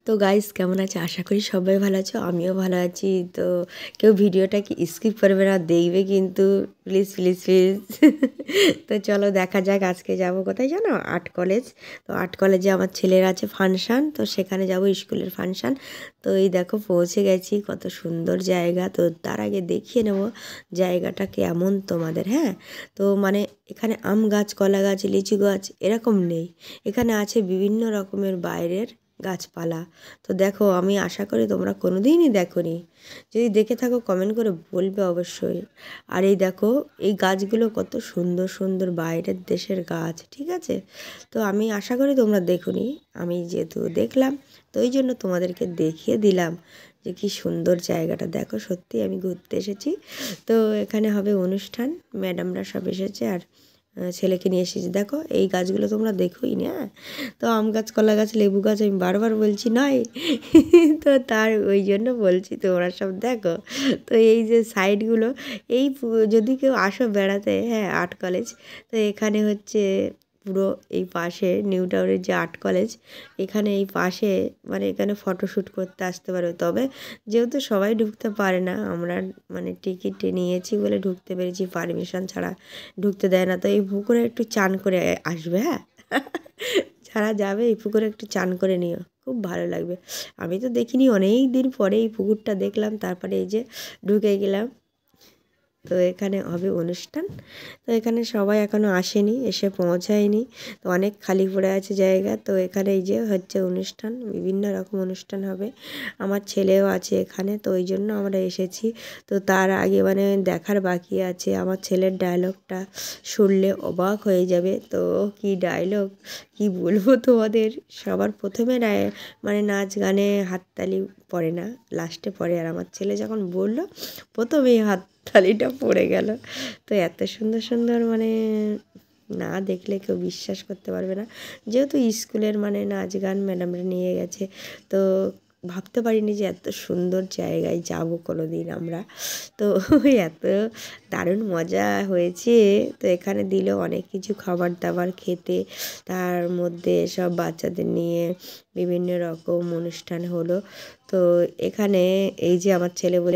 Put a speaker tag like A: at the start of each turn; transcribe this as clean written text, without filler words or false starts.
A: তো গাইস কেমন আছে? আশা করি সবাই ভালো আছো, আমিও ভালো আছি। তো কেউ ভিডিওটা কি স্কিপ করবে না, দেখবে কিন্তু, প্লিজ প্লিজ প্লিজ। তো চলো দেখা যাক। আজকে যাব কোথায় জানো? Art college. তো আর্ট কলেজে আমার ছেলের আছে ফাংশান, তো সেখানে যাব, স্কুলের ফাংশান। তো এই দেখো পৌঁছে গেছি, কত সুন্দর জায়গা। তো তার আগে দেখিয়ে নেব জায়গাটা কেমন তোমাদের। হ্যাঁ, তো মানে এখানে আম গাছ, কলা গাছ, লিচু গাছ এরকম নেই, এখানে আছে বিভিন্ন রকমের বাইরের গাছপালা। তো দেখো, আমি আশা করি তোমরা কোনো দিনই দেখোনি, যদি দেখে থাকো কমেন্ট করে বলবে অবশ্যই। আর এই দেখো, এই গাছগুলো কত সুন্দর সুন্দর বাইরের দেশের গাছ, ঠিক আছে? তো আমি আশা করি তোমরা দেখোনি, আমি যেহেতু দেখলাম তো ওই জন্য তোমাদেরকে দেখিয়ে দিলাম যে কী সুন্দর জায়গাটা। দেখো সত্যি আমি ঘুরতে এসেছি। তো এখানে হবে অনুষ্ঠান, ম্যাডামরা সব এসেছে আর ছেলেকে নিয়ে এসেছি। দেখো এই গাছগুলো তোমরা দেখোই না। তো আম গাছ, কলা গাছ, লেবু গাছ আমি বারবার বলছি নয়। তো তার ওই জন্য বলছি তোমরা সব দেখো। তো এই যে সাইডগুলো, এই যদি কেউ আসো বেড়াতে, হ্যাঁ, আর্ট কলেজ, তো এখানে হচ্ছে পুরো এই পাশে নিউ টাউনের যে আর্ট কলেজ, এখানে এই পাশে মানে এখানে ফটোশ্যুট করতে আসতে পারো। তবে যেহেতু সবাই ঢুকতে পারে না, আমরা মানে টিকিট নিয়েছি বলে ঢুকতে পেরেছি, পারমিশন ছাড়া ঢুকতে দেয় না। তো এই পুকুরে একটু চান করে আসবে, হ্যাঁ। যারা যাবে এই পুকুরে একটু চান করে নিও, খুব ভালো লাগবে। আমি তো দেখিনি, অনেক দিন পরে এই পুকুরটা দেখলাম, তারপরে এই যে ঢুকে গেলাম। তো এখানে হবে অনুষ্ঠান। তো এখানে সবাই এখনও আসেনি, এসে পৌঁছায়নি, তো অনেক খালি পড়ে আছে জায়গা। তো এখানে এই যে হচ্ছে অনুষ্ঠান, বিভিন্ন রকম অনুষ্ঠান হবে। আমার ছেলেও আছে এখানে, তো ওই জন্য আমরা এসেছি। তো তার আগে মানে দেখার বাকি আছে, আমার ছেলের ডায়লগটা শুনলে অবাক হয়ে যাবে। তো কি ডায়লগ, কি বলবো তোমাদের। সবার প্রথমে মানে নাচ গানে হাততালি পড়ে না, লাস্টে পড়ে। আর আমার ছেলে যখন বললো, প্রথমেই হাততালিটা পড়ে গেল। তো এত সুন্দর সুন্দর মানে না দেখলে কেউ বিশ্বাস করতে পারবে না। যেহেতু স্কুলের মানে নাচ গান ম্যাডামরা নিয়ে গেছে, তো ভাবতে পারিনি যে এত সুন্দর জায়গায় যাব কোনো দিন আমরা। তো এত দারুণ মজা হয়েছে। তো এখানে দিল অনেক কিছু খাবার দাবার খেতে, তার মধ্যে সব বাচ্চাদের নিয়ে বিভিন্ন রকম অনুষ্ঠান হলো। তো এখানে এই যে আমার ছেলে বলে